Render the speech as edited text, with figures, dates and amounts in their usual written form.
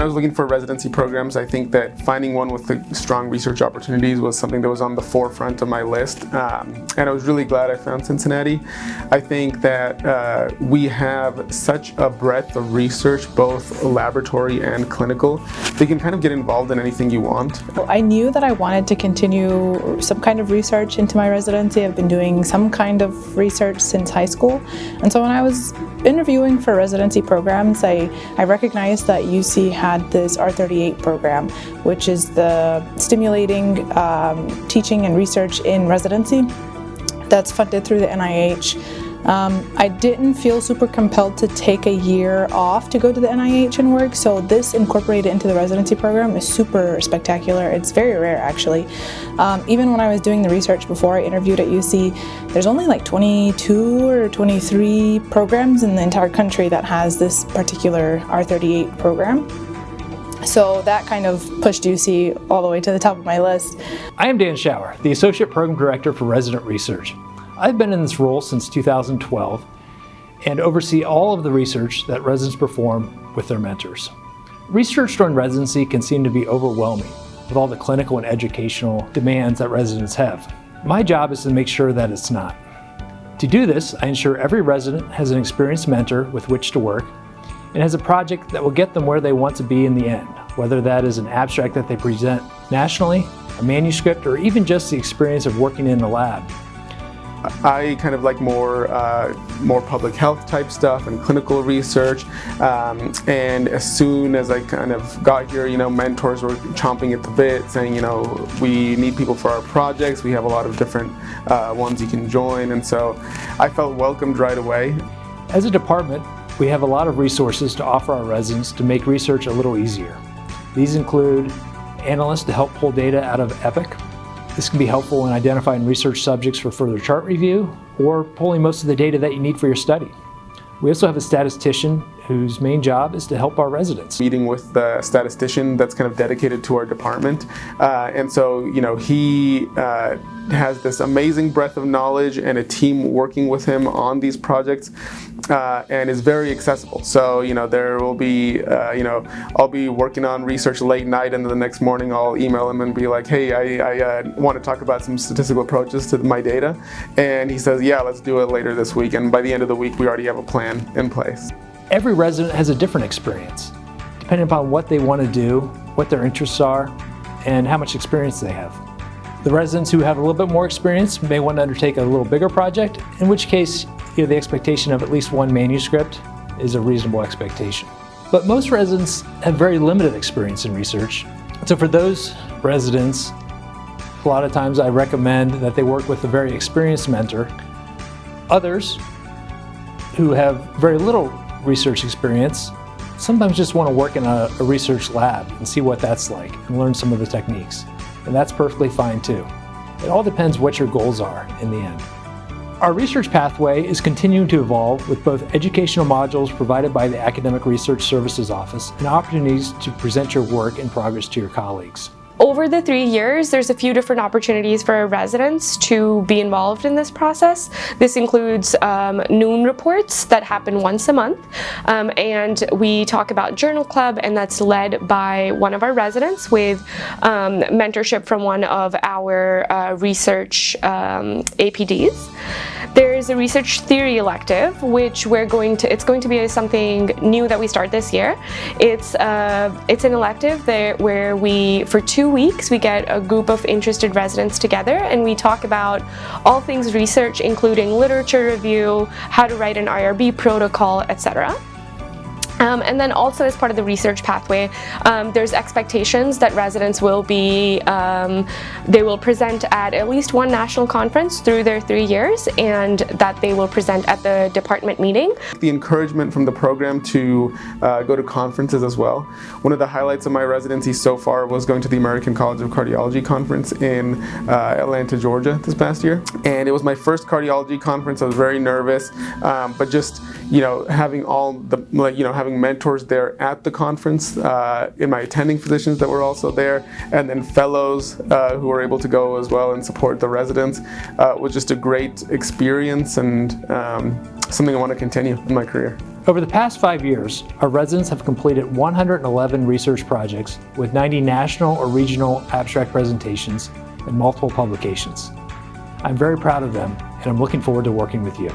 was looking for residency programs, I think that finding one with the strong research opportunities was something that was on the forefront of my list, and I was really glad I found Cincinnati. I think that we have such a breadth of research, both laboratory and clinical, that you can kind of get involved in anything you want. I knew that I wanted to continue some kind of research into my residency. I've been doing some kind of research since high school, and so when I was interviewing for residency programs, I recognized that UC had this R38 program, which is the stimulating teaching and research in residency that's funded through the NIH. I didn't feel super compelled to take a year off to go to the NIH and work, so this incorporated into the residency program is super spectacular. It's very rare, actually. Even when I was doing the research before I interviewed at UC, there's only like 22 or 23 programs in the entire country that has this particular R38 program. So that kind of pushed UC all the way to the top of my list. I am Dan Schauer, the Associate Program Director for Resident Research. I've been in this role since 2012 and oversee all of the research that residents perform with their mentors. Research during residency can seem to be overwhelming with all the clinical and educational demands that residents have. My job is to make sure that it's not. To do this, I ensure every resident has an experienced mentor with which to work and has a project that will get them where they want to be in the end, whether that is an abstract that they present nationally, a manuscript, or even just the experience of working in a lab. I kind of like more public health type stuff and clinical research, and as soon as I kind of got here, mentors were chomping at the bit saying, we need people for our projects, we have a lot of different ones you can join, and so I felt welcomed right away. As a department, we have a lot of resources to offer our residents to make research a little easier. These include analysts to help pull data out of Epic. This can be helpful in identifying research subjects for further chart review or pulling most of the data that you need for your study. We also have a statistician whose main job is to help our residents. Meeting with the statistician that's kind of dedicated to our department, and so he has this amazing breadth of knowledge and a team working with him on these projects, and is very accessible. So there will be I'll be working on research late night, and then the next morning I'll email him and be like, hey, I want to talk about some statistical approaches to my data, and he says, yeah, let's do it later this week, and by the end of the week we already have a plan in place. Every resident has a different experience, depending upon what they want to do, what their interests are, and how much experience they have. The residents who have a little bit more experience may want to undertake a little bigger project, in which case the expectation of at least one manuscript is a reasonable expectation. But most residents have very limited experience in research, so for those residents, a lot of times I recommend that they work with a very experienced mentor. Others who have very little research experience sometimes just want to work in a research lab and see what that's like and learn some of the techniques. And that's perfectly fine too. It all depends what your goals are in the end. Our research pathway is continuing to evolve with both educational modules provided by the Academic Research Services Office and opportunities to present your work in progress to your colleagues. Over the 3 years, there's a few different opportunities for our residents to be involved in this process. This includes noon reports that happen once a month, and we talk about Journal Club, and that's led by one of our residents with mentorship from one of our research APDs. There's a research theory elective, which it's going to be something new that we start this year. It's an elective where for 2 weeks we get a group of interested residents together and we talk about all things research, including literature review, how to write an IRB protocol, etc. And then also as part of the research pathway, there's expectations that residents will they will present at least one national conference through their 3 years, and that they will present at the department meeting. The encouragement from the program to go to conferences as well. One of the highlights of my residency so far was going to the American College of Cardiology conference in Atlanta, Georgia this past year. And it was my first cardiology conference. I was very nervous, but just having having mentors there at the conference, in my attending physicians that were also there, and then fellows who were able to go as well and support the residents, was just a great experience and something I want to continue in my career. Over the past 5 years, our residents have completed 111 research projects with 90 national or regional abstract presentations and multiple publications. I'm very proud of them, and I'm looking forward to working with you.